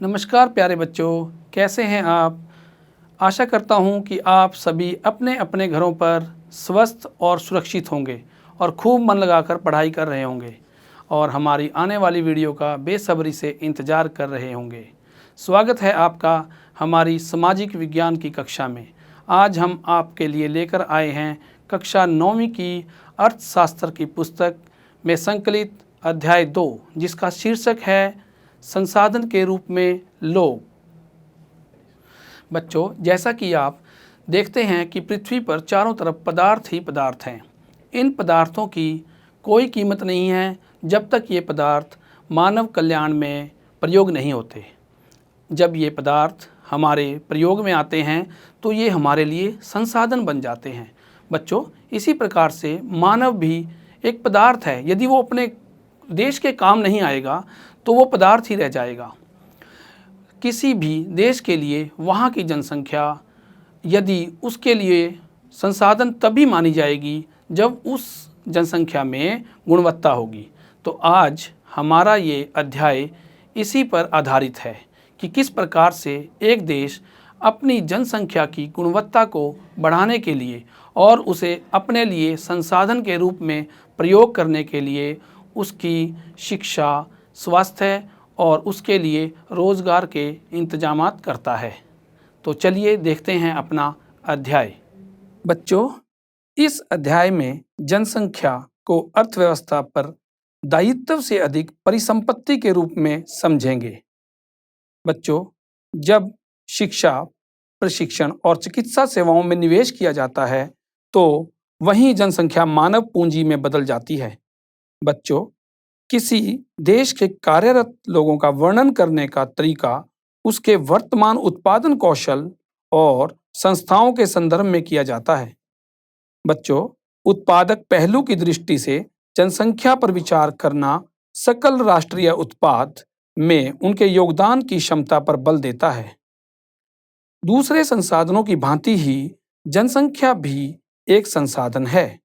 नमस्कार प्यारे बच्चों, कैसे हैं आप? आशा करता हूं कि आप सभी अपने अपने घरों पर स्वस्थ और सुरक्षित होंगे और खूब मन लगाकर पढ़ाई कर रहे होंगे और हमारी आने वाली वीडियो का बेसब्री से इंतज़ार कर रहे होंगे। स्वागत है आपका हमारी सामाजिक विज्ञान की कक्षा में। आज हम आपके लिए लेकर आए हैं कक्षा 9वीं की अर्थशास्त्र की पुस्तक में संकलित अध्याय 2, जिसका शीर्षक है संसाधन के रूप में लोग। बच्चों, जैसा कि आप देखते हैं कि पृथ्वी पर चारों तरफ पदार्थ ही पदार्थ हैं। इन पदार्थों की कोई कीमत नहीं है जब तक ये पदार्थ मानव कल्याण में प्रयोग नहीं होते। जब ये पदार्थ हमारे प्रयोग में आते हैं तो ये हमारे लिए संसाधन बन जाते हैं। बच्चों, इसी प्रकार से मानव भी एक पदार्थ है। यदि वो अपने देश के काम नहीं आएगा तो वो पदार्थ ही रह जाएगा। किसी भी देश के लिए वहाँ की जनसंख्या यदि उसके लिए संसाधन तभी मानी जाएगी जब उस जनसंख्या में गुणवत्ता होगी। तो आज हमारा ये अध्याय इसी पर आधारित है कि किस प्रकार से एक देश अपनी जनसंख्या की गुणवत्ता को बढ़ाने के लिए और उसे अपने लिए संसाधन के रूप में प्रयोग करने के लिए उसकी शिक्षा, स्वास्थ्य और उसके लिए रोज़गार के इंतजामात करता है। तो चलिए देखते हैं अपना अध्याय। बच्चों, इस अध्याय में जनसंख्या को अर्थव्यवस्था पर दायित्व से अधिक परिसंपत्ति के रूप में समझेंगे। बच्चों, जब शिक्षा, प्रशिक्षण और चिकित्सा सेवाओं में निवेश किया जाता है तो वहीं जनसंख्या मानव पूंजी में बदल जाती है। बच्चों, किसी देश के कार्यरत लोगों का वर्णन करने का तरीका उसके वर्तमान उत्पादन कौशल और संस्थाओं के संदर्भ में किया जाता है। बच्चों, उत्पादक पहलू की दृष्टि से जनसंख्या पर विचार करना सकल राष्ट्रीय उत्पाद में उनके योगदान की क्षमता पर बल देता है। दूसरे संसाधनों की भांति ही जनसंख्या भी एक संसाधन है।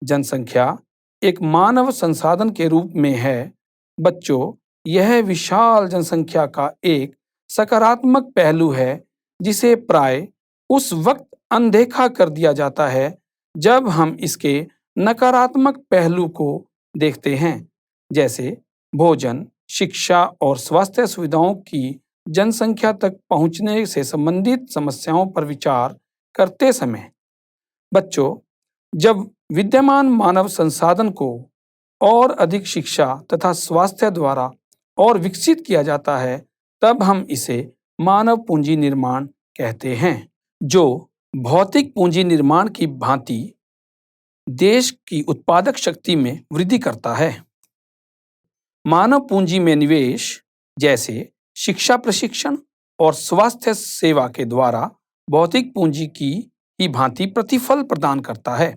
जनसंख्या एक मानव संसाधन के रूप में है। बच्चों, यह विशाल जनसंख्या का एक सकारात्मक पहलू है जिसे प्राय उस वक्त अनदेखा कर दिया जाता है जब हम इसके नकारात्मक पहलू को देखते हैं, जैसे भोजन, शिक्षा और स्वास्थ्य सुविधाओं की जनसंख्या तक पहुंचने से संबंधित समस्याओं पर विचार करते समय। बच्चों, जब विद्यमान मानव संसाधन को और अधिक शिक्षा तथा स्वास्थ्य द्वारा और विकसित किया जाता है तब हम इसे मानव पूंजी निर्माण कहते हैं, जो भौतिक पूंजी निर्माण की भांति देश की उत्पादक शक्ति में वृद्धि करता है। मानव पूंजी में निवेश जैसे शिक्षा, प्रशिक्षण और स्वास्थ्य सेवा के द्वारा भौतिक पूंजी की ही भांति प्रतिफल प्रदान करता है।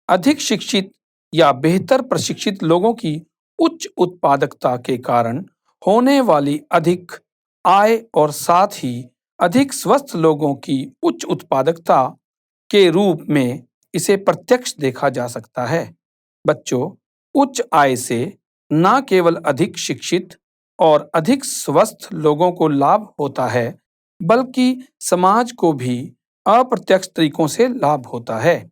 अधिक शिक्षित या बेहतर प्रशिक्षित लोगों की उच्च उत्पादकता के कारण होने वाली अधिक आय और साथ ही अधिक स्वस्थ लोगों की उच्च उत्पादकता के रूप में इसे प्रत्यक्ष देखा जा सकता है। बच्चों, उच्च आय से न केवल अधिक शिक्षित और अधिक स्वस्थ लोगों को लाभ होता है बल्कि समाज को भी अप्रत्यक्ष तरीकों से लाभ होता है,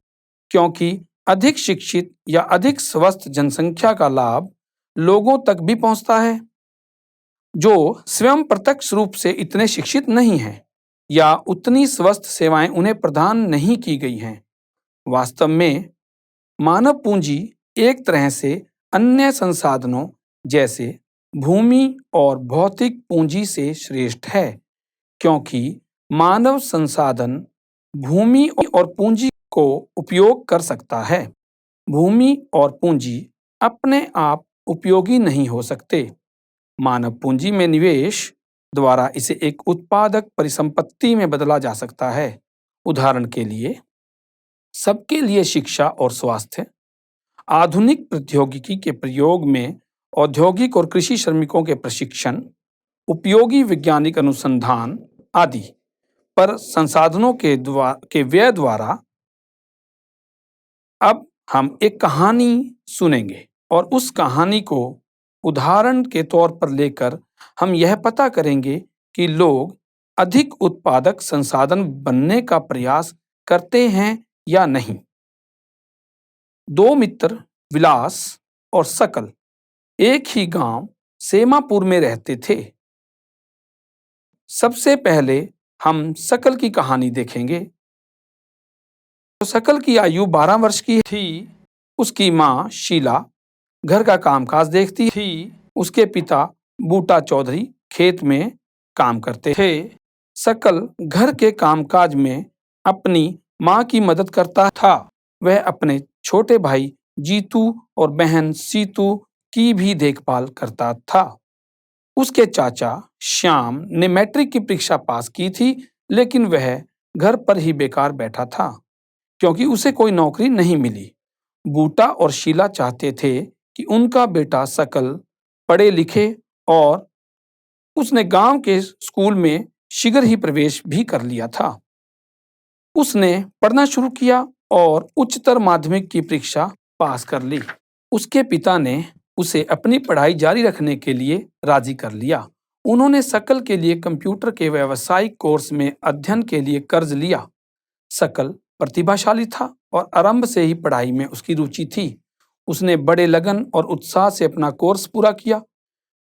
क्योंकि अधिक शिक्षित या अधिक स्वस्थ जनसंख्या का लाभ लोगों तक भी पहुंचता है जो स्वयं प्रत्यक्ष रूप से इतने शिक्षित नहीं हैं या उतनी स्वस्थ सेवाएं उन्हें प्रदान नहीं की गई हैं। वास्तव में मानव पूंजी एक तरह से अन्य संसाधनों जैसे भूमि और भौतिक पूंजी से श्रेष्ठ है, क्योंकि मानव संसाधन भूमि और पूंजी को उपयोग कर सकता है। भूमि और पूंजी अपने आप उपयोगी नहीं हो सकते। मानव पूंजी में निवेश द्वारा इसे एक उत्पादक परिसंपत्ति में बदला जा सकता है। उदाहरण के लिए, सबके लिए शिक्षा और स्वास्थ्य, आधुनिक प्रौद्योगिकी के प्रयोग में औद्योगिक और कृषि श्रमिकों के प्रशिक्षण, उपयोगी वैज्ञानिक अनुसंधान आदि पर संसाधनों के व्यय द्वारा। अब हम एक कहानी सुनेंगे और उस कहानी को उदाहरण के तौर पर लेकर हम यह पता करेंगे कि लोग अधिक उत्पादक संसाधन बनने का प्रयास करते हैं या नहीं। दो मित्र विलास और सकल एक ही गांव सेमापुर में रहते थे। सबसे पहले हम सकल की कहानी देखेंगे। सकल की आयु 12 वर्ष की थी। उसकी मां शीला घर का कामकाज देखती थी। उसके पिता बूटा चौधरी खेत में काम करते थे। सकल घर के कामकाज में अपनी मां की मदद करता था। वह अपने छोटे भाई जीतू और बहन सीतू की भी देखभाल करता था। उसके चाचा श्याम ने मैट्रिक की परीक्षा पास की थी, लेकिन वह घर पर ही बेकार बैठा था क्योंकि उसे कोई नौकरी नहीं मिली। बूटा और शीला चाहते थे कि उनका बेटा सकल पढ़े लिखे और उसने गांव के स्कूल में शीघ्र ही प्रवेश भी कर लिया था। उसने पढ़ना शुरू किया और उच्चतर माध्यमिक की परीक्षा पास कर ली। उसके पिता ने उसे अपनी पढ़ाई जारी रखने के लिए राजी कर लिया। उन्होंने सकल के लिए कंप्यूटर के व्यावसायिक कोर्स में अध्ययन के लिए कर्ज लिया। सकल प्रतिभाशाली था और आरंभ से ही पढ़ाई में उसकी रुचि थी। उसने बड़े लगन और उत्साह से अपना कोर्स पूरा किया।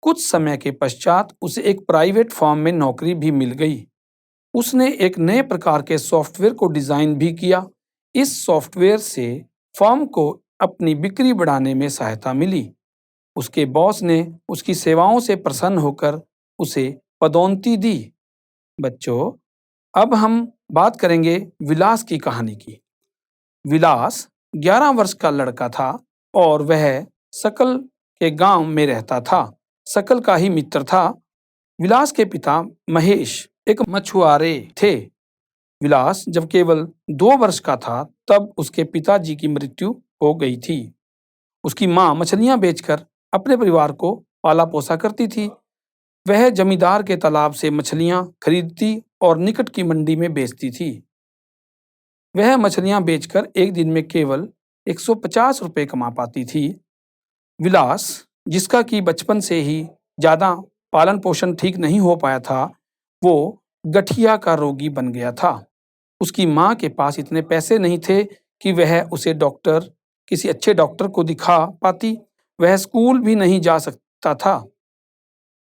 कुछ समय के पश्चात उसे एक प्राइवेट फर्म में नौकरी भी मिल गई। उसने एक नए प्रकार के सॉफ्टवेयर को डिजाइन भी किया। इस सॉफ्टवेयर से फर्म को अपनी बिक्री बढ़ाने में सहायता मिली। उसके बॉस ने उसकी सेवाओं से प्रसन्न होकर उसे पदोन्नति दी। बच्चों, अब हम बात करेंगे विलास की कहानी की। विलास 11 वर्ष का लड़का था और वह सकल के गांव में रहता था। सकल का ही मित्र था। विलास के पिता महेश एक मछुआरे थे। विलास जब केवल 2 वर्ष का था तब उसके पिताजी की मृत्यु हो गई थी। उसकी मां मछलियां बेचकर अपने परिवार को पाला पोसा करती थी। वह जमींदार के तालाब से मछलियां खरीदती और निकट की मंडी में बेचती थी। वह मछलियां बेचकर एक दिन में केवल 150 रुपये कमा पाती थी। विलास, जिसका कि बचपन से ही ज्यादा पालन पोषण ठीक नहीं हो पाया था, वो गठिया का रोगी बन गया था। उसकी मां के पास इतने पैसे नहीं थे कि वह उसे किसी अच्छे डॉक्टर को दिखा पाती। वह स्कूल भी नहीं जा सकता था।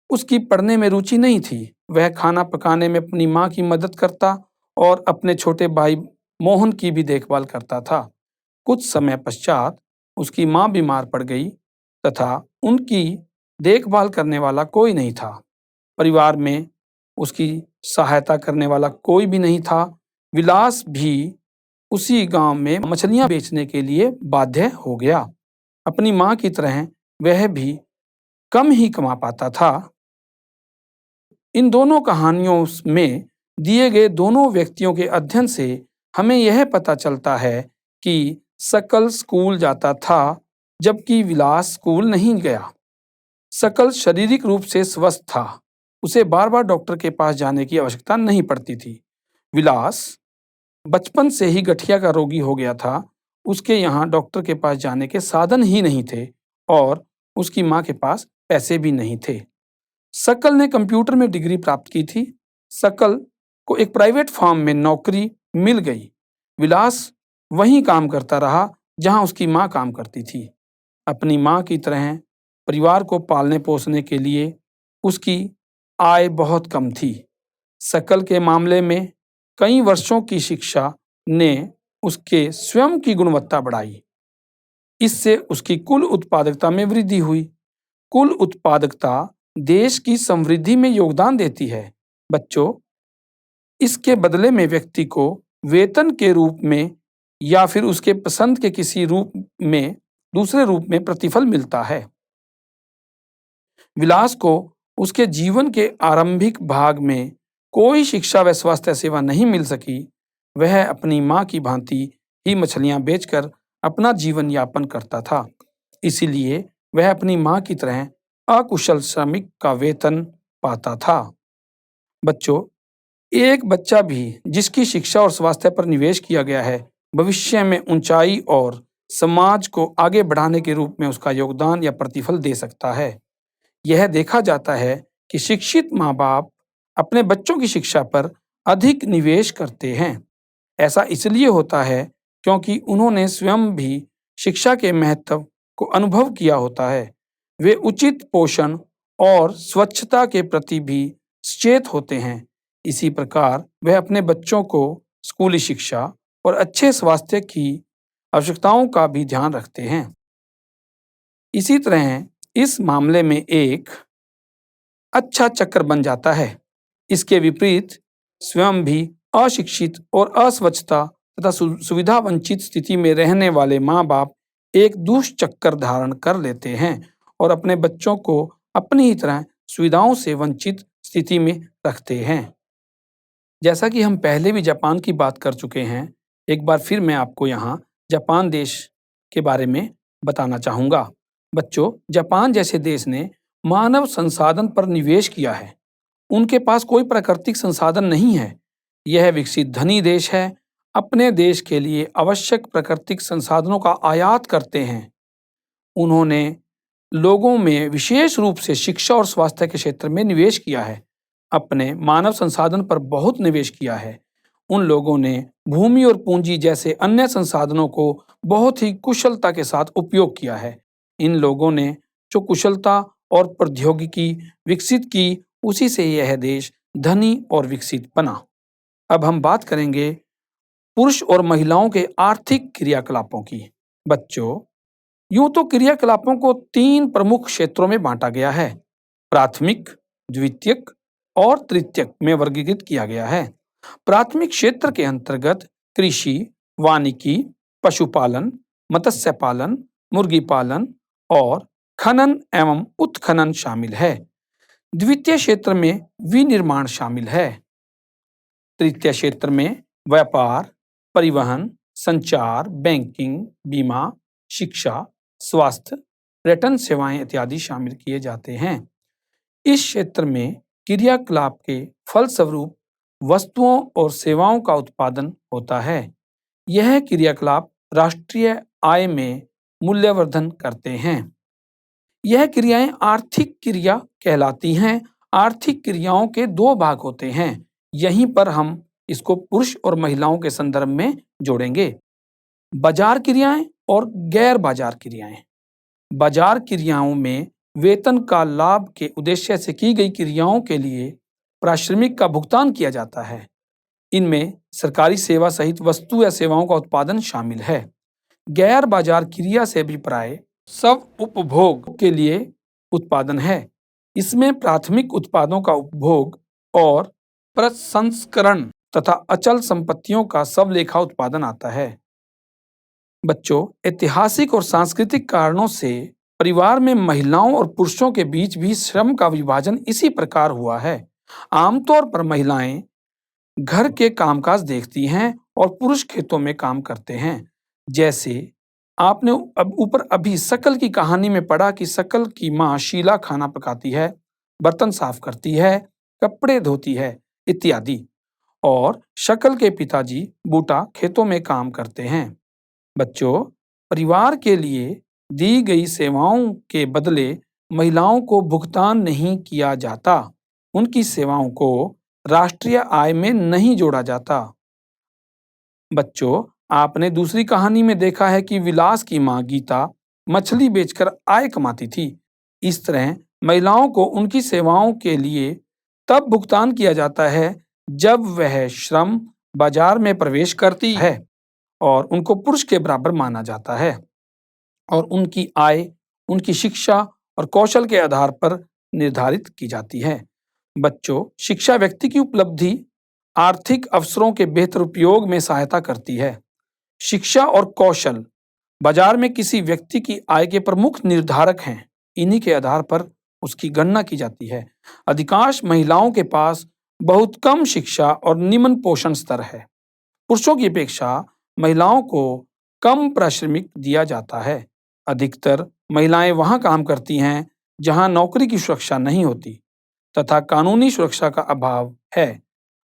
उसकी पढ़ने में रुचि नहीं थी। वह खाना पकाने में अपनी मां की मदद करता और अपने छोटे भाई मोहन की भी देखभाल करता था। कुछ समय पश्चात उसकी मां बीमार पड़ गई तथा उनकी देखभाल करने वाला कोई नहीं था। परिवार में उसकी सहायता करने वाला कोई भी नहीं था। विलास भी उसी गांव में मछलियां बेचने के लिए बाध्य हो गया। अपनी मां की तरह वह भी कम ही कमा पाता था। इन दोनों कहानियों में दिए गए दोनों व्यक्तियों के अध्ययन से हमें यह पता चलता है कि सकल स्कूल जाता था जबकि विलास स्कूल नहीं गया। सकल शारीरिक रूप से स्वस्थ था। उसे बार बार डॉक्टर के पास जाने की आवश्यकता नहीं पड़ती थी। विलास बचपन से ही गठिया का रोगी हो गया था। उसके यहाँ डॉक्टर के पास जाने के साधन ही नहीं थे और उसकी माँ के पास पैसे भी नहीं थे। सकल ने कंप्यूटर में डिग्री प्राप्त की थी। सकल को एक प्राइवेट फर्म में नौकरी मिल गई। विलास वहीं काम करता रहा जहां उसकी माँ काम करती थी। अपनी माँ की तरह परिवार को पालने पोसने के लिए उसकी आय बहुत कम थी। सकल के मामले में कई वर्षों की शिक्षा ने उसके स्वयं की गुणवत्ता बढ़ाई। इससे उसकी कुल उत्पादकता में वृद्धि हुई। कुल उत्पादकता देश की समृद्धि में योगदान देती है। बच्चों, इसके बदले में व्यक्ति को वेतन के रूप में या फिर उसके पसंद के किसी रूप में दूसरे रूप में प्रतिफल मिलता है। विलास को उसके जीवन के आरंभिक भाग में कोई शिक्षा व स्वास्थ्य सेवा नहीं मिल सकी। वह अपनी माँ की भांति ही मछलियाँ बेचकर अपना जीवन यापन करता था। इसीलिए वह अपनी माँ की तरह अकुशल श्रमिक का वेतन पाता था। बच्चों, एक बच्चा भी जिसकी शिक्षा और स्वास्थ्य पर निवेश किया गया है, भविष्य में ऊंचाई और समाज को आगे बढ़ाने के रूप में उसका योगदान या प्रतिफल दे सकता है। यह देखा जाता है कि शिक्षित माँ बाप अपने बच्चों की शिक्षा पर अधिक निवेश करते हैं। ऐसा इसलिए होता है क्योंकि उन्होंने स्वयं भी शिक्षा के महत्व को अनुभव किया होता है। वे उचित पोषण और स्वच्छता के प्रति भी सचेत होते हैं। इसी प्रकार वह अपने बच्चों को स्कूली शिक्षा और अच्छे स्वास्थ्य की आवश्यकताओं का भी ध्यान रखते हैं। इसी तरह इस मामले में एक अच्छा चक्र बन जाता है। इसके विपरीत स्वयं भी अशिक्षित और अस्वच्छता तथा सुविधा वंचित स्थिति में रहने वाले माँ बाप एक दुष्चक्र धारण कर लेते हैं और अपने बच्चों को अपनी ही तरह सुविधाओं से वंचित स्थिति में रखते हैं। जैसा कि हम पहले भी जापान की बात कर चुके हैं, एक बार फिर मैं आपको यहाँ जापान देश के बारे में बताना चाहूँगा। बच्चों, जापान जैसे देश ने मानव संसाधन पर निवेश किया है। उनके पास कोई प्राकृतिक संसाधन नहीं है। यह विकसित धनी देश है। अपने देश के लिए आवश्यक प्राकृतिक संसाधनों का आयात करते हैं। उन्होंने लोगों में विशेष रूप से शिक्षा और स्वास्थ्य के क्षेत्र में निवेश किया है। अपने मानव संसाधन पर बहुत निवेश किया है। उन लोगों ने भूमि और पूंजी जैसे अन्य संसाधनों को बहुत ही कुशलता के साथ उपयोग किया है। इन लोगों ने जो कुशलता और प्रौद्योगिकी विकसित की, उसी से यह देश धनी और विकसित बना। अब हम बात करेंगे पुरुष और महिलाओं के आर्थिक क्रियाकलापों की। बच्चों, यूं तो क्रियाकलापों को 3 प्रमुख क्षेत्रों में बांटा गया है। प्राथमिक, द्वितीयक और तृतीयक में वर्गीकृत किया गया है। प्राथमिक क्षेत्र के अंतर्गत कृषि, वानिकी, पशुपालन, मत्स्य पालन, मुर्गी पालन और खनन एवं उत्खनन शामिल है। द्वितीय क्षेत्र में विनिर्माण शामिल है। तृतीय क्षेत्र में व्यापार, परिवहन, संचार, बैंकिंग, बीमा, शिक्षा, स्वास्थ्य, पर्यटन सेवाएं इत्यादि शामिल किए जाते हैं। इस क्षेत्र में क्रियाकलाप के फलस्वरूप वस्तुओं और सेवाओं का उत्पादन होता है। यह क्रियाकलाप राष्ट्रीय आय में मूल्यवर्धन करते हैं। यह क्रियाएं आर्थिक क्रिया कहलाती हैं। आर्थिक क्रियाओं के 2 भाग होते हैं। यहीं पर हम इसको पुरुष और महिलाओं के संदर्भ में जोड़ेंगे। बाजार क्रियाएं और गैर बाजार क्रियाएं। बाजार क्रियाओं में वेतन का लाभ के उद्देश्य से की गई क्रियाओं के लिए पारिश्रमिक का भुगतान किया जाता है। इनमें सरकारी सेवा सहित वस्तु या सेवाओं का उत्पादन शामिल है। गैर बाजार क्रिया से अभिप्राय सब उपभोग के लिए उत्पादन है। इसमें प्राथमिक उत्पादों का उपभोग और प्रसंस्करण तथा अचल संपत्तियों का सबलेखा उत्पादन आता है। बच्चों, ऐतिहासिक और सांस्कृतिक कारणों से परिवार में महिलाओं और पुरुषों के बीच भी श्रम का विभाजन इसी प्रकार हुआ है। आमतौर पर महिलाएं घर के कामकाज देखती हैं और पुरुष खेतों में काम करते हैं। जैसे आपने ऊपर अभी शकल की कहानी में पढ़ा कि शकल की माँ शीला खाना पकाती है, बर्तन साफ करती है, कपड़े धोती है इत्यादि, और शकल के पिताजी बूटा खेतों में काम करते हैं। बच्चों, परिवार के लिए दी गई सेवाओं के बदले महिलाओं को भुगतान नहीं किया जाता। उनकी सेवाओं को राष्ट्रीय आय में नहीं जोड़ा जाता। बच्चों, आपने दूसरी कहानी में देखा है कि विलास की माँ गीता मछली बेचकर आय कमाती थी। इस तरह महिलाओं को उनकी सेवाओं के लिए तब भुगतान किया जाता है जब वह श्रम बाजार में प्रवेश करती है और उनको पुरुष के बराबर माना जाता है और उनकी आय उनकी शिक्षा और कौशल के आधार पर निर्धारित की जाती है। बच्चों, शिक्षा व्यक्ति की उपलब्धि आर्थिक अवसरों के बेहतर उपयोग में सहायता करती है। शिक्षा और कौशल बाजार में किसी व्यक्ति की आय के प्रमुख निर्धारक हैं। इन्हीं के आधार पर उसकी गणना की जाती है। अधिकांश महिलाओं के पास बहुत कम शिक्षा और निम्न पोषण स्तर है। पुरुषों की अपेक्षा महिलाओं को कम पारिश्रमिक दिया जाता है। अधिकतर महिलाएं वहां काम करती हैं जहां नौकरी की सुरक्षा नहीं होती तथा कानूनी सुरक्षा का अभाव है।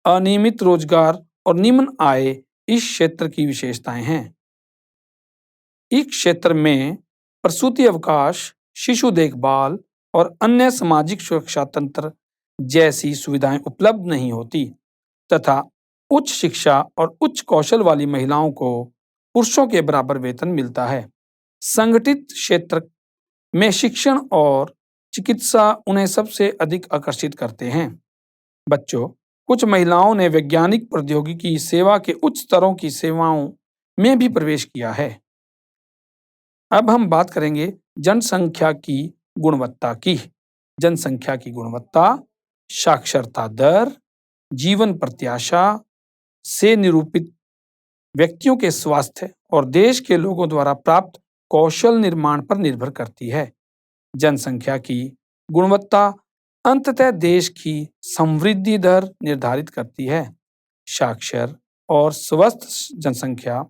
अनियमित रोजगार और निम्न आय इस क्षेत्र की विशेषताएं हैं। इस क्षेत्र में प्रसूति अवकाश, शिशु देखभाल और अन्य सामाजिक सुरक्षा तंत्र जैसी सुविधाएं उपलब्ध नहीं होती तथा उच्च शिक्षा और उच्च कौशल वाली महिलाओं को पुरुषों के बराबर वेतन मिलता है। संगठित क्षेत्र में शिक्षण और चिकित्सा उन्हें सबसे अधिक आकर्षित करते हैं। बच्चों, कुछ महिलाओं ने वैज्ञानिक प्रौद्योगिकी सेवा के उच्च स्तरों की सेवाओं में भी प्रवेश किया है। अब हम बात करेंगे जनसंख्या की गुणवत्ता की। जनसंख्या की गुणवत्ता साक्षरता दर, जीवन प्रत्याशा से निरूपित व्यक्तियों के स्वास्थ्य और देश के लोगों द्वारा प्राप्त कौशल निर्माण पर निर्भर करती है। जनसंख्या की गुणवत्ता अंततः देश की समृद्धि दर निर्धारित करती है। साक्षर और स्वस्थ जनसंख्या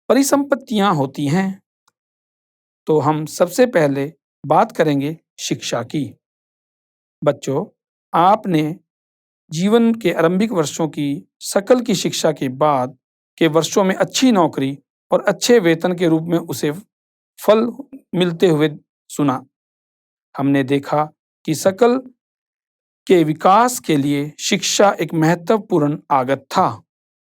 परिसंपत्तियां होती हैं। तो हम सबसे पहले बात करेंगे शिक्षा की। बच्चों, आपने जीवन के आरंभिक वर्षों की सकल की शिक्षा के बाद के वर्षों में अच्छी नौकरी और अच्छे वेतन के रूप में उसे फल मिलते हुए सुना। हमने देखा कि सकल के विकास के लिए शिक्षा एक महत्वपूर्ण आगत था।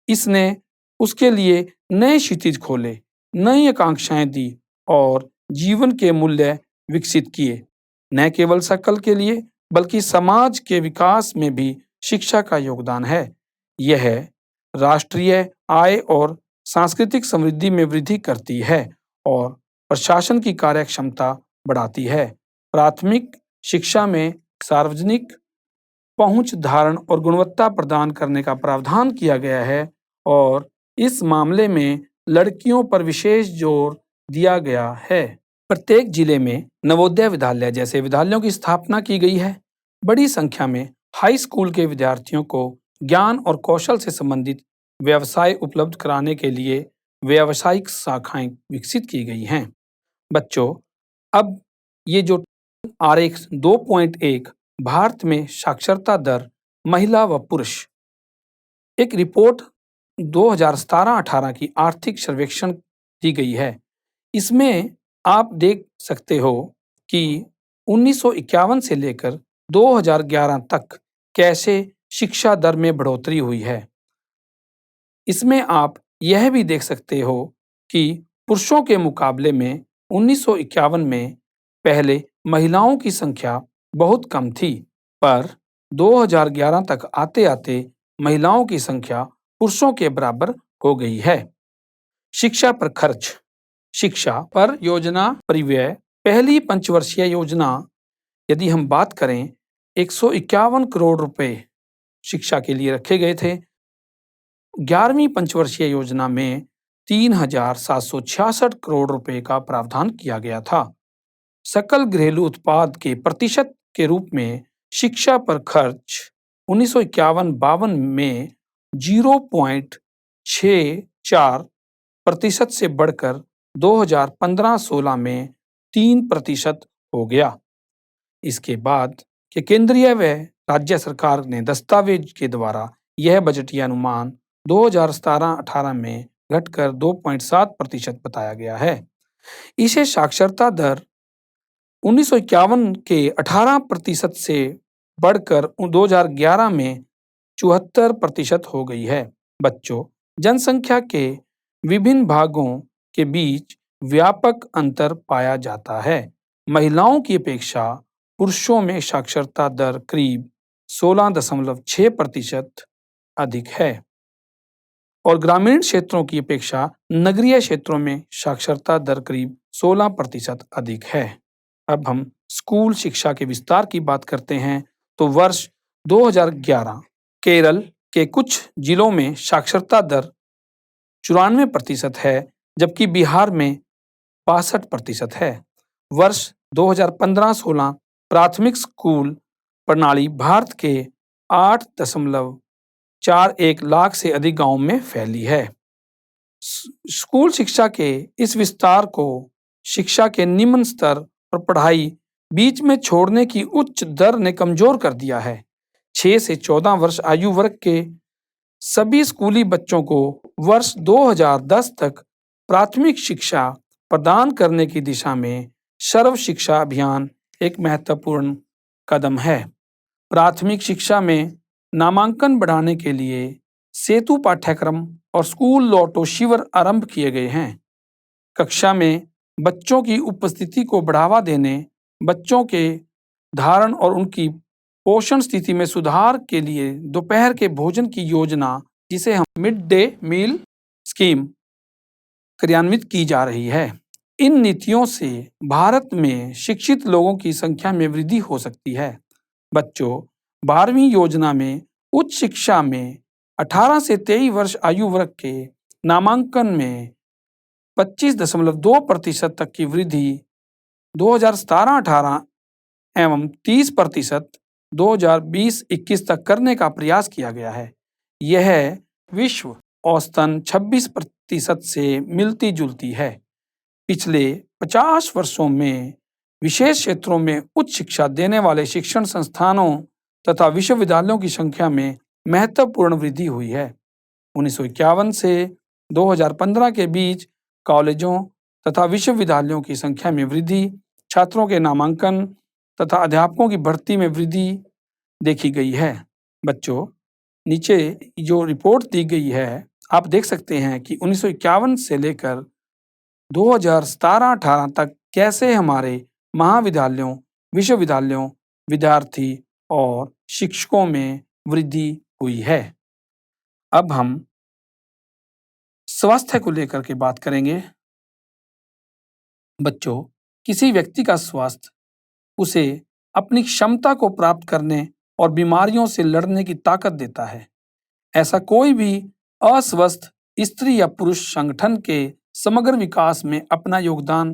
इसने उसके लिए नए क्षितिज खोले, नई आकांक्षाएं दी और जीवन के मूल्य विकसित किए। न केवल सकल के लिए बल्कि समाज के विकास में भी शिक्षा का योगदान है। यह राष्ट्रीय आय और सांस्कृतिक समृद्धि में वृद्धि करती है और प्रशासन की कार्यक्षमता बढ़ाती है। प्राथमिक शिक्षा में सार्वजनिक पहुंच धारण और गुणवत्ता प्रदान करने का प्रावधान किया गया है और इस मामले में लड़कियों पर विशेष जोर दिया गया है। प्रत्येक जिले में नवोदय विद्यालय जैसे विद्यालयों की स्थापना की गई है। बड़ी संख्या में हाई स्कूल के विद्यार्थियों को ज्ञान और कौशल से संबंधित व्यवसाय उपलब्ध कराने के लिए व्यावसायिक शाखाएं विकसित की गई हैं। बच्चों, अब ये जो आरेख 2.1 भारत में साक्षरता दर महिला व पुरुष, एक रिपोर्ट 2017-18 की आर्थिक सर्वेक्षण दी गई है। इसमें आप देख सकते हो कि 1951 से लेकर 2011 तक कैसे शिक्षा दर में बढ़ोतरी हुई है। इसमें आप यह भी देख सकते हो कि पुरुषों के मुकाबले में 1951 में पहले महिलाओं की संख्या बहुत कम थी, पर 2011 तक आते आते महिलाओं की संख्या पुरुषों के बराबर हो गई है। शिक्षा पर खर्च। शिक्षा पर योजना परिव्यय पहली पंचवर्षीय योजना यदि हम बात करें 151 करोड़ रुपए शिक्षा के लिए रखे गए थे। 11वीं पंचवर्षीय योजना में 3,766 करोड़ रुपए का प्रावधान किया गया था। सकल घरेलू उत्पाद के प्रतिशत के रूप में शिक्षा पर खर्च 1951-52 में 0.64% से बढ़कर 2015-16 में 3% हो गया। इसके बाद के केंद्रीय व राज्य सरकार ने दस्तावेज के द्वारा यह बजटीय अनुमान 2017-18 में घटकर 2.7% बताया गया है। इसे साक्षरता दर 1951 के 18% से बढ़कर 2011 में 74% हो गई है। बच्चों, जनसंख्या के विभिन्न भागों के बीच व्यापक अंतर पाया जाता है। महिलाओं की अपेक्षा पुरुषों में साक्षरता दर करीब 16.6% अधिक है और ग्रामीण क्षेत्रों की अपेक्षा नगरीय क्षेत्रों में साक्षरता दर करीब 16% अधिक है। अब हम स्कूल शिक्षा के विस्तार की बात करते हैं तो वर्ष 2011 केरल के कुछ जिलों में साक्षरता दर 94% है, जबकि बिहार में 65% है। वर्ष 2015-16 प्राथमिक स्कूल प्रणाली भारत के 8.41 लाख से अधिक गांवों में फैली है। स्कूल शिक्षा के इस विस्तार को शिक्षा के निम्न स्तर और पढ़ाई बीच में छोड़ने की उच्च दर ने कमजोर कर दिया है। 6 से 14 वर्ष आयु वर्ग के सभी स्कूली बच्चों को वर्ष 2010 तक प्राथमिक शिक्षा प्रदान करने की दिशा में सर्व शिक्षा अभियान एक महत्वपूर्ण कदम है। प्राथमिक शिक्षा में नामांकन बढ़ाने के लिए सेतु पाठ्यक्रम और स्कूल लौटो शिविर आरंभ किए गए हैं। कक्षा में बच्चों की उपस्थिति को बढ़ावा देने, बच्चों के धारण और उनकी पोषण स्थिति में सुधार के लिए दोपहर के भोजन की योजना, जिसे हम मिड डे मील स्कीम, क्रियान्वित की जा रही है। इन नीतियों से भारत में शिक्षित लोगों की संख्या में वृद्धि हो सकती है। बच्चों, 12वीं योजना में उच्च शिक्षा में 18 से 23 वर्ष आयु वर्ग के नामांकन में 25.2% तक की वृद्धि 2017-18 एवं 30% 2020-21 तक करने का प्रयास किया गया है। यह विश्व औसतन 26% से मिलती जुलती है। पिछले 50 वर्षों में विशेष क्षेत्रों में उच्च शिक्षा देने वाले शिक्षण संस्थानों तथा विश्वविद्यालयों की संख्या में महत्वपूर्ण वृद्धि हुई है। 1951 से 2015 के बीच कॉलेजों तथा विश्वविद्यालयों की संख्या में वृद्धि, छात्रों के नामांकन तथा अध्यापकों की भर्ती में वृद्धि देखी गई है। बच्चों, नीचे जो रिपोर्ट दी गई है, आप देख सकते हैं कि 1951 से लेकर 2017-18 तक कैसे हमारे महाविद्यालयों, विश्वविद्यालयों, विद्यार्थी और शिक्षकों में वृद्धि हुई है। अब हम स्वास्थ्य को लेकर के बात करेंगे। बच्चों, किसी व्यक्ति का स्वास्थ्य उसे अपनी क्षमता को प्राप्त करने और बीमारियों से लड़ने की ताकत देता है। ऐसा कोई भी अस्वस्थ स्त्री या पुरुष संगठन के समग्र विकास में अपना योगदान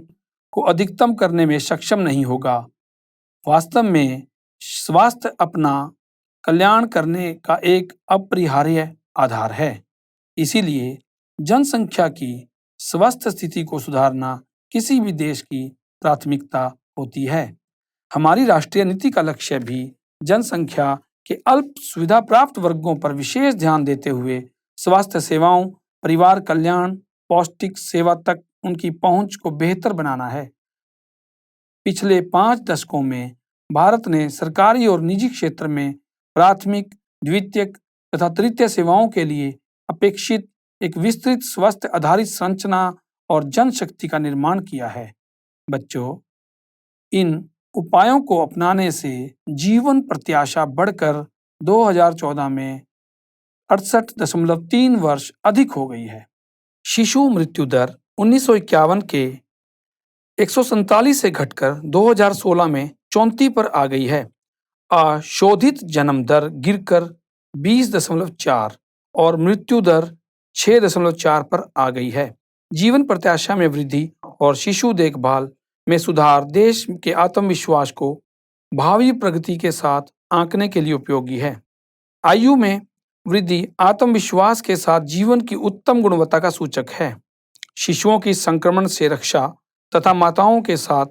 को अधिकतम करने में सक्षम नहीं होगा। वास्तव में स्वास्थ्य अपना कल्याण करने का एक अपरिहार्य आधार है। इसीलिए जनसंख्या की स्वस्थ स्थिति को सुधारना किसी भी देश की प्राथमिकता होती है। हमारी राष्ट्रीय नीति का लक्ष्य भी जनसंख्या के अल्प सुविधा प्राप्त वर्गों पर विशेष ध्यान देते हुए स्वास्थ्य सेवाओं, परिवार कल्याण, पौष्टिक सेवा तक उनकी पहुंच को बेहतर बनाना है। पिछले 5 दशकों में भारत ने सरकारी और निजी क्षेत्र में प्राथमिक, द्वितीयक तथा तृतीय सेवाओं के लिए अपेक्षित एक विस्तृत स्वास्थ्य आधारित संरचना और जनशक्ति का निर्माण किया है। बच्चों, इन उपायों को अपनाने से जीवन प्रत्याशा बढ़कर 2014 में 68.3 वर्ष अधिक हो गई है। शिशु मृत्यु दर 1951 के 147 से घटकर 2016 में 34 पर आ गई है। अशोधित जन्म दर गिरकर 20.4 और मृत्यु दर 6.4 पर आ गई है। जीवन प्रत्याशा में वृद्धि और शिशु देखभाल में सुधार देश के आत्मविश्वास को भावी प्रगति के साथ आंकने के लिए उपयोगी है। आयु में वृद्धि आत्मविश्वास के साथ जीवन की उत्तम गुणवत्ता का सूचक है। शिशुओं की संक्रमण से रक्षा तथा माताओं के साथ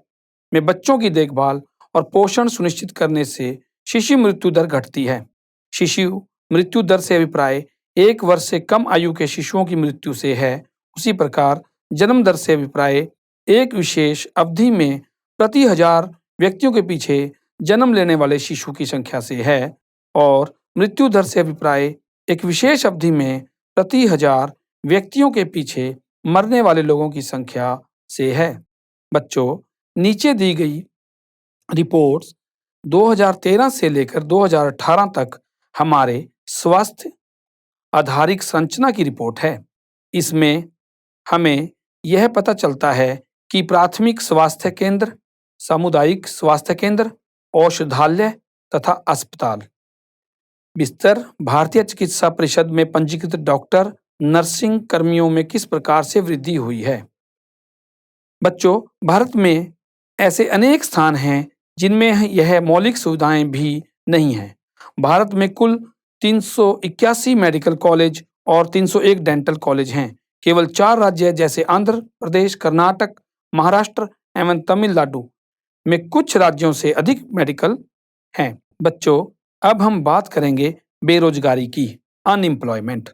में बच्चों की देखभाल और पोषण सुनिश्चित करने से शिशु मृत्यु दर घटती है। शिशु मृत्यु दर से अभिप्राय 1 वर्ष से कम आयु के शिशुओं की मृत्यु से है। उसी प्रकार जन्म दर से अभिप्राय एक विशेष अवधि में प्रति 1000 व्यक्तियों के पीछे जन्म लेने वाले शिशु की संख्या से है और मृत्यु दर से अभिप्राय एक विशेष अवधि में प्रति 1000 व्यक्तियों के पीछे मरने वाले लोगों की संख्या से है। बच्चों, नीचे दी गई रिपोर्ट्स 2013 से लेकर 2018 तक हमारे स्वास्थ्य आधारित संरचना की रिपोर्ट है। इसमें हमें यह पता चलता है कि प्राथमिक स्वास्थ्य केंद्र, सामुदायिक स्वास्थ्य केंद्र, औषधालय तथा अस्पताल बिस्तर भारतीय चिकित्सा परिषद में पंजीकृत डॉक्टर, नर्सिंग कर्मियों में किस प्रकार से वृद्धि हुई है। बच्चों, भारत में ऐसे अनेक स्थान हैं जिनमें यह मौलिक सुविधाएं भी नहीं हैं। भारत में कुल 381 मेडिकल कॉलेज और 301 डेंटल कॉलेज हैं। केवल 4 राज्य जैसे आंध्र प्रदेश, कर्नाटक, महाराष्ट्र एवं तमिलनाडु में कुछ राज्यों से अधिक मेडिकल हैं। बच्चों, अब हम बात करेंगे बेरोजगारी की, अनएम्प्लॉयमेंट।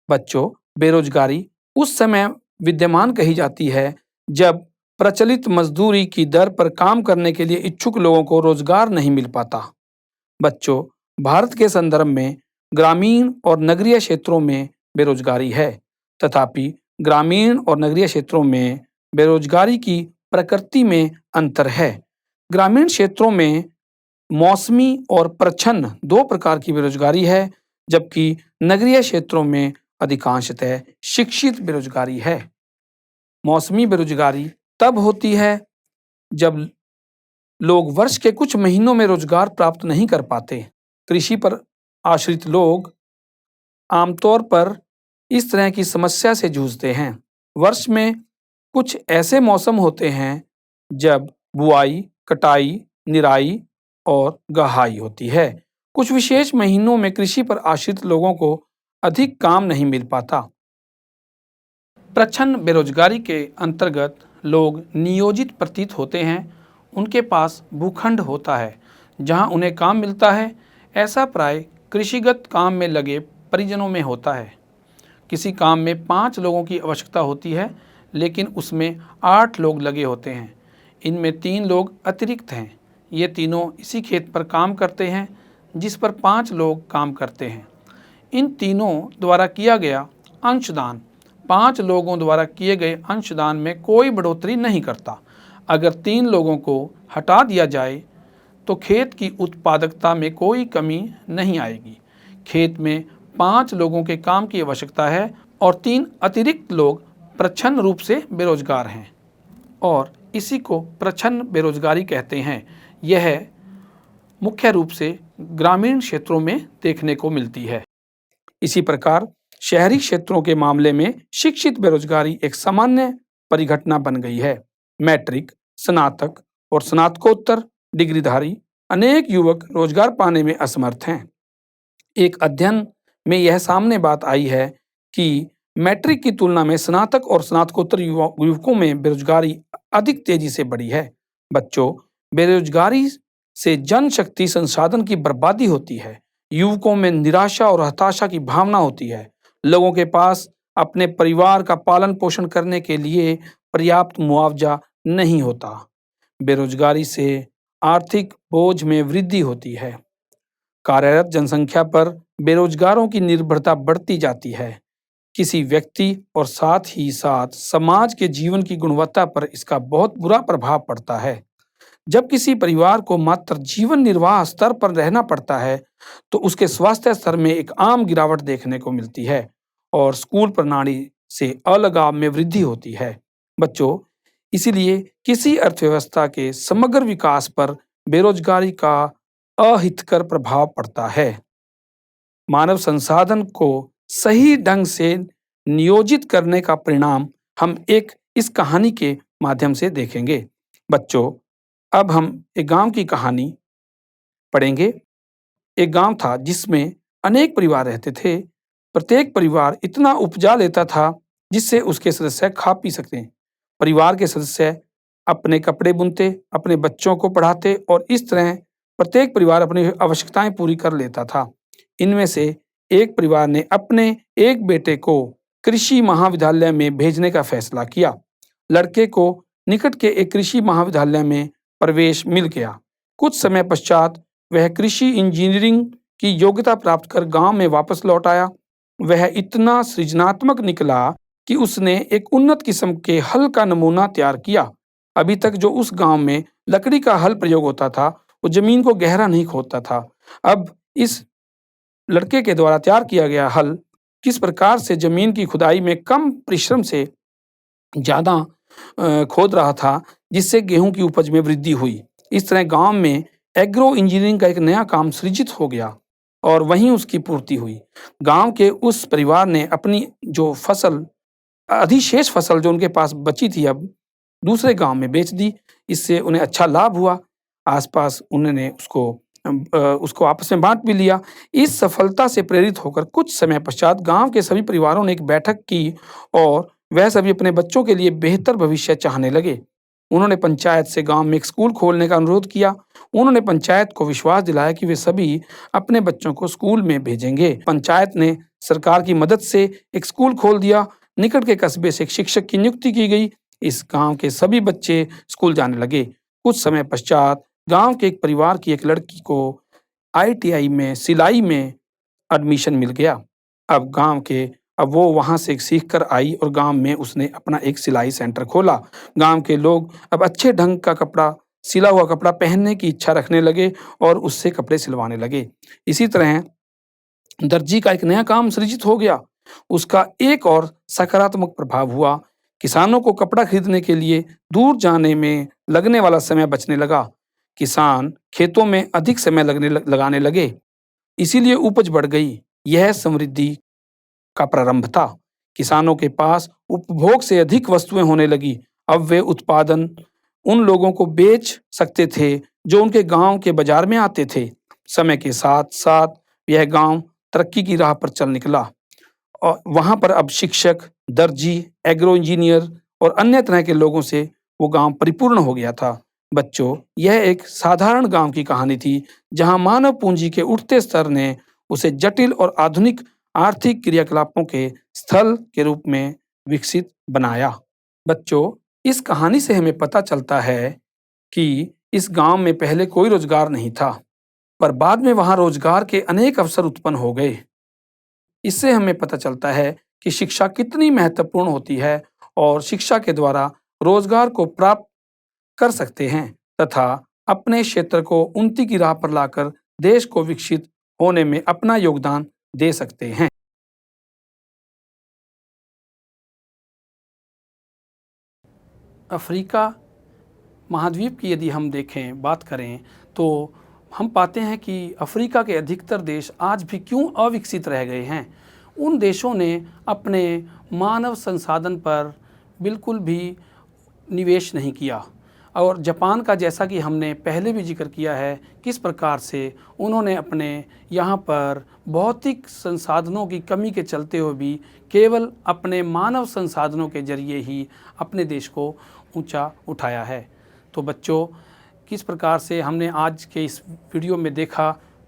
बच्चों, बेरोजगारी उस समय विद्यमान कही जाती है जब प्रचलित मजदूरी की दर पर काम करने के लिए इच्छुक लोगों को रोजगार नहीं मिल पाता। बच्चों, भारत के संदर्भ में ग्रामीण और नगरीय क्षेत्रों में बेरोजगारी है। तथापि ग्रामीण और नगरीय क्षेत्रों में बेरोजगारी की प्रकृति में अंतर है। ग्रामीण क्षेत्रों में मौसमी और प्रच्छन्न दो प्रकार की बेरोजगारी है, जबकि नगरीय क्षेत्रों में अधिकांशतः शिक्षित बेरोजगारी है। मौसमी बेरोजगारी तब होती है जब लोग वर्ष के कुछ महीनों में रोजगार प्राप्त नहीं कर पाते। कृषि पर आश्रित लोग आमतौर पर इस तरह की समस्या से जूझते हैं। वर्ष में कुछ ऐसे मौसम होते हैं जब बुआई, कटाई, निराई और गहाई होती है। कुछ विशेष महीनों में कृषि पर आश्रित लोगों को अधिक काम नहीं मिल पाता। प्रच्छन्न बेरोजगारी के अंतर्गत लोग नियोजित प्रतीत होते हैं। उनके पास भूखंड होता है जहां उन्हें काम मिलता है। ऐसा प्राय कृषिगत काम में लगे परिजनों में होता है। किसी काम में 5 लोगों की आवश्यकता होती है, लेकिन उसमें 8 लोग लगे होते हैं। इनमें 3 लोग अतिरिक्त हैं। ये तीनों इसी खेत पर काम करते हैं जिस पर 5 लोग काम करते हैं। इन तीनों द्वारा किया गया अंशदान 5 लोगों द्वारा किए गए अंशदान में कोई बढ़ोतरी नहीं करता। अगर 3 लोगों को हटा दिया जाए तो खेत की उत्पादकता में कोई कमी नहीं आएगी। खेत में 5 लोगों के काम की आवश्यकता है और 3 अतिरिक्त लोग प्रच्छन्न रूप से बेरोजगार हैं और इसी को प्रच्छन्न बेरोजगारी कहते हैं। यह मुख्य रूप से ग्रामीण क्षेत्रों में देखने को मिलती है। इसी प्रकार शहरी क्षेत्रों के मामले में शिक्षित बेरोजगारी एक सामान्य परिघटना बन गई है। मैट्रिक, स्नातक और स्नातकोत्तर डिग्रीधारी अनेक युवक रोजगार पाने में असमर्थ हैं। एक अध्ययन में यह सामने बात आई है कि मैट्रिक की तुलना में स्नातक और स्नातकोत्तर युवकों में बेरोजगारी अधिक तेजी से बढ़ी है। बच्चों, बेरोजगारी से जनशक्ति संसाधन की बर्बादी होती है। युवकों में निराशा और हताशा की भावना होती है। लोगों के पास अपने परिवार का पालन पोषण करने के लिए पर्याप्त मुआवजा नहीं होता। बेरोजगारी से आर्थिक बोझ में वृद्धि होती है। कार्यरत जनसंख्या पर बेरोजगारों की निर्भरता बढ़ती जाती है। किसी व्यक्ति और साथ ही साथ समाज के जीवन की गुणवत्ता पर इसका बहुत बुरा प्रभाव पड़ता है। जब किसी परिवार को मात्र जीवन निर्वाह स्तर पर रहना पड़ता है तो उसके स्वास्थ्य स्तर में एक आम गिरावट देखने को मिलती है और स्कूल प्रणाली से अलगाव में वृद्धि होती है। बच्चों, इसीलिए किसी अर्थव्यवस्था के समग्र विकास पर बेरोजगारी का अहितकर प्रभाव पड़ता है। मानव संसाधन को सही ढंग से नियोजित करने का परिणाम हम इस कहानी के माध्यम से देखेंगे। बच्चों, अब हम एक गांव की कहानी पढ़ेंगे। एक गांव था जिसमें अनेक परिवार रहते थे। प्रत्येक परिवार इतना उपजा लेता था जिससे उसके सदस्य खा पी सकते। परिवार के सदस्य अपने कपड़े बुनते, अपने बच्चों को पढ़ाते और इस तरह प्रत्येक परिवार अपनी आवश्यकताएं पूरी कर लेता था। इनमें से एक परिवार ने अपने एक बेटे को कृषि महाविद्यालय में भेजने का फैसला किया। लड़के को निकट के एक कृषि महाविद्यालय में प्रवेश मिल गया। कुछ समय पश्चात वह कृषि इंजीनियरिंग की योग्यता प्राप्त कर गांव में वापस लौट आया। वह इतना सृजनात्मक निकला कि उसने एक उन्नत किस्म के हल का नमूना तैयार किया। अभी तक जो उस गांव में लकड़ी का हल प्रयोग होता था वो जमीन को गहरा नहीं खोदता था। अब इस लड़के के द्वारा तैयार किया गया हल किस प्रकार से जमीन की खुदाई में कम परिश्रम से ज़्यादा खोद रहा था, जिससे गेहूं की उपज में वृद्धि हुई। इस तरह गांव में एग्रो इंजीनियरिंग का एक नया काम सृजित हो गया और वहीं उसकी पूर्ति हुई। गांव के उस परिवार ने अपनी जो फसल, अधिशेष फसल जो उनके पास बची थी, अब दूसरे गांव में बेच दी। इससे उन्हें अच्छा लाभ हुआ। आसपास उन्होंने उसको आपस में बांट भी लिया। इस सफलता से प्रेरित होकर कुछ समय पश्चात गांव के सभी परिवारों ने एक बैठक की और वह सभी अपने बच्चों के लिए बेहतर भविष्य चाहने लगे। उन्होंने पंचायत से गांव में एक स्कूल खोलने का अनुरोध किया। उन्होंने पंचायत को विश्वास दिलाया कि वे सभी अपने बच्चों को स्कूल में भेजेंगे। पंचायत ने सरकार की मदद से एक स्कूल खोल दिया। निकट के कस्बे से एक शिक्षक की नियुक्ति की गई। इस गांव के सभी बच्चे स्कूल जाने लगे। कुछ समय पश्चात गांव के एक परिवार की एक लड़की को आईटीआई में सिलाई में एडमिशन मिल गया। अब वो वहाँ से सीख कर आई और गाँव में उसने अपना एक सिलाई सेंटर खोला। गाँव के लोग अब अच्छे ढंग का कपड़ा, सिला हुआ कपड़ा पहनने की इच्छा रखने लगे और उससे कपड़े सिलवाने लगे। इसी तरह दर्जी का एक नया काम सृजित हो गया। उसका एक और सकारात्मक प्रभाव हुआ। किसानों को कपड़ा खरीदने के लिए दूर जाने में लगने वाला समय बचने लगा। किसान खेतों में अधिक समय लगाने लगे, इसीलिए उपज बढ़ गई। यह समृद्धि का प्रारंभ था। किसानों के पास उपभोग से अधिक वस्तुएं होने लगी। अब वे उत्पादन उन लोगों को बेच सकते थे जो उनके गांव के बाजार में आते थे। समय के साथ साथ यह गांव तरक्की की राह पर चल निकला और वहां पर अब शिक्षक, दर्जी, एग्रो इंजीनियर और अन्य तरह के लोगों से वो गांव परिपूर्ण हो गया था। बच्चों, यह एक साधारण गांव की कहानी थी जहां मानव पूंजी के उठते स्तर ने उसे जटिल और आधुनिक आर्थिक क्रियाकलापों के स्थल के रूप में विकसित बनाया। बच्चों, इस कहानी से हमें पता चलता है कि इस गांव में पहले कोई रोजगार नहीं था, पर बाद में वहां रोजगार के अनेक अवसर उत्पन्न हो गए। इससे हमें पता चलता है कि शिक्षा कितनी महत्वपूर्ण होती है और शिक्षा के द्वारा रोजगार को प्राप्त कर सकते हैं तथा अपने क्षेत्र को उन्नति की राह पर लाकर देश को विकसित होने में अपना योगदान दे सकते हैं। अफ्रीका महाद्वीप की यदि हम बात करें तो हम पाते हैं कि अफ्रीका के अधिकतर देश आज भी क्यों अविकसित रह गए हैं। उन देशों ने अपने मानव संसाधन पर बिल्कुल भी निवेश नहीं किया और जापान का, जैसा कि हमने पहले भी जिक्र किया है, किस प्रकार से उन्होंने अपने यहाँ पर भौतिक संसाधनों की कमी के चलते हुए भी केवल अपने मानव संसाधनों के जरिए ही अपने देश को ऊंचा उठाया है। तो बच्चों, किस प्रकार से हमने आज के इस वीडियो में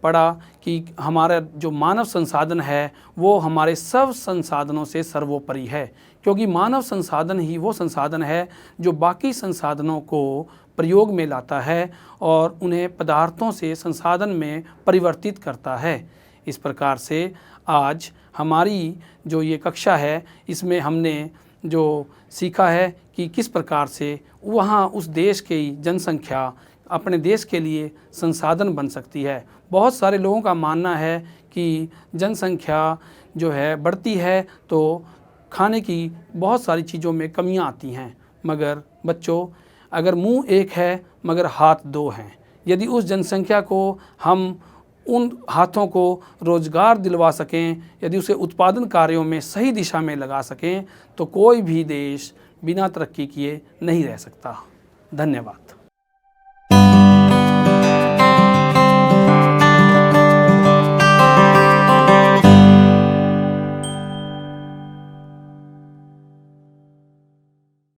पढ़ा कि हमारा जो मानव संसाधन है वो हमारे सब संसाधनों से सर्वोपरि है, क्योंकि मानव संसाधन ही वो संसाधन है जो बाकी संसाधनों को प्रयोग में लाता है और उन्हें पदार्थों से संसाधन में परिवर्तित करता है। इस प्रकार से आज हमारी जो ये कक्षा है इसमें हमने जो सीखा है कि किस प्रकार से वहाँ उस देश की जनसंख्या अपने देश के लिए संसाधन बन सकती है। बहुत सारे लोगों का मानना है कि जनसंख्या जो है बढ़ती है तो खाने की बहुत सारी चीज़ों में कमियां आती हैं, मगर बच्चों, अगर मुंह एक है मगर हाथ दो हैं। यदि उस जनसंख्या को हम उन हाथों को रोजगार दिलवा सकें, यदि उसे उत्पादन कार्यों में सही दिशा में लगा सकें, तो कोई भी देश बिना तरक्की किए नहीं रह सकता। धन्यवाद।